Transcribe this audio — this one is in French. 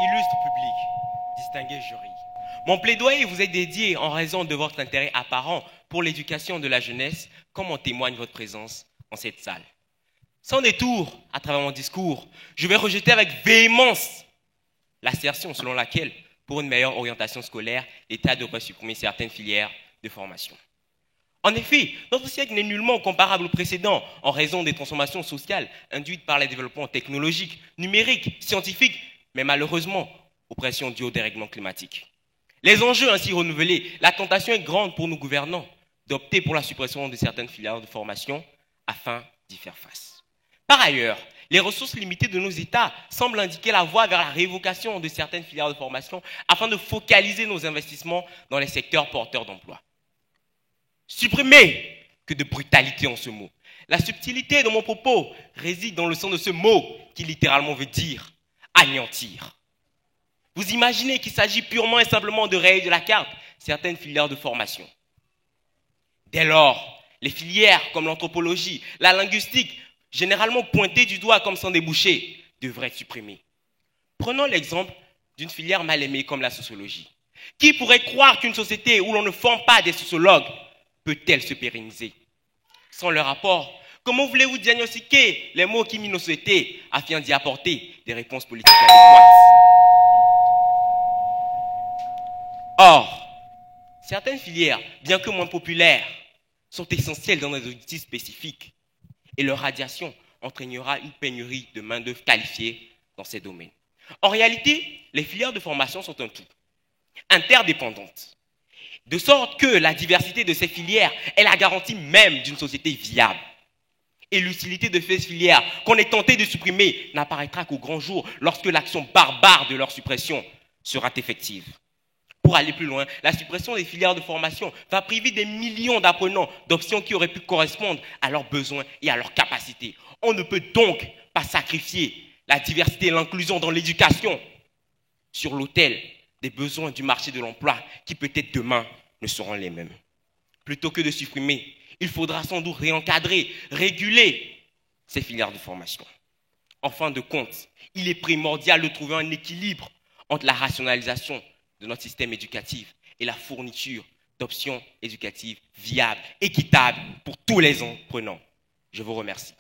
Illustre public, distingué jury, mon plaidoyer vous est dédié en raison de votre intérêt apparent pour l'éducation de la jeunesse, comme en témoigne votre présence en cette salle. Sans détour, à travers mon discours, je vais rejeter avec véhémence l'assertion selon laquelle, pour une meilleure orientation scolaire, l'État devrait supprimer certaines filières de formation. En effet, notre siècle n'est nullement comparable au précédent en raison des transformations sociales induites par les développements technologiques, numériques, scientifiques, mais malheureusement aux pressions dues au dérèglement climatique. Les enjeux ainsi renouvelés, la tentation est grande pour nos gouvernants d'opter pour la suppression de certaines filières de formation afin d'y faire face. Par ailleurs, les ressources limitées de nos États semblent indiquer la voie vers la révocation de certaines filières de formation afin de focaliser nos investissements dans les secteurs porteurs d'emploi. Supprimer, que de brutalité en ce mot. La subtilité de mon propos réside dans le sens de ce mot qui littéralement veut dire anéantir. Vous imaginez qu'il s'agit purement et simplement de rayer de la carte certaines filières de formation. Dès lors, les filières comme l'anthropologie, la linguistique, généralement pointées du doigt comme sans débouché, devraient être supprimées. Prenons l'exemple d'une filière mal aimée comme la sociologie. Qui pourrait croire qu'une société où l'on ne forme pas des sociologues peut-elle se pérenniser? Sans leur rapport, comment voulez-vous diagnostiquer les maux qui minent nos sociétés afin d'y apporter des réponses politiques adéquates? Or, certaines filières, bien que moins populaires, sont essentielles dans des outils spécifiques et leur radiation entraînera une pénurie de main-d'œuvre qualifiée dans ces domaines. En réalité, les filières de formation sont un tout, interdépendantes, de sorte que la diversité de ces filières est la garantie même d'une société viable. Et l'utilité de ces filières qu'on est tenté de supprimer n'apparaîtra qu'au grand jour lorsque l'action barbare de leur suppression sera effective. Pour aller plus loin, la suppression des filières de formation va priver des millions d'apprenants d'options qui auraient pu correspondre à leurs besoins et à leurs capacités. On ne peut donc pas sacrifier la diversité et l'inclusion dans l'éducation sur l'autel des besoins du marché de l'emploi qui peut-être demain ne seront les mêmes. Plutôt que de supprimer, il faudra sans doute réencadrer, réguler ces filières de formation. En fin de compte, il est primordial de trouver un équilibre entre la rationalisation de notre système éducatif et la fourniture d'options éducatives viables, équitables pour tous les apprenants. Je vous remercie.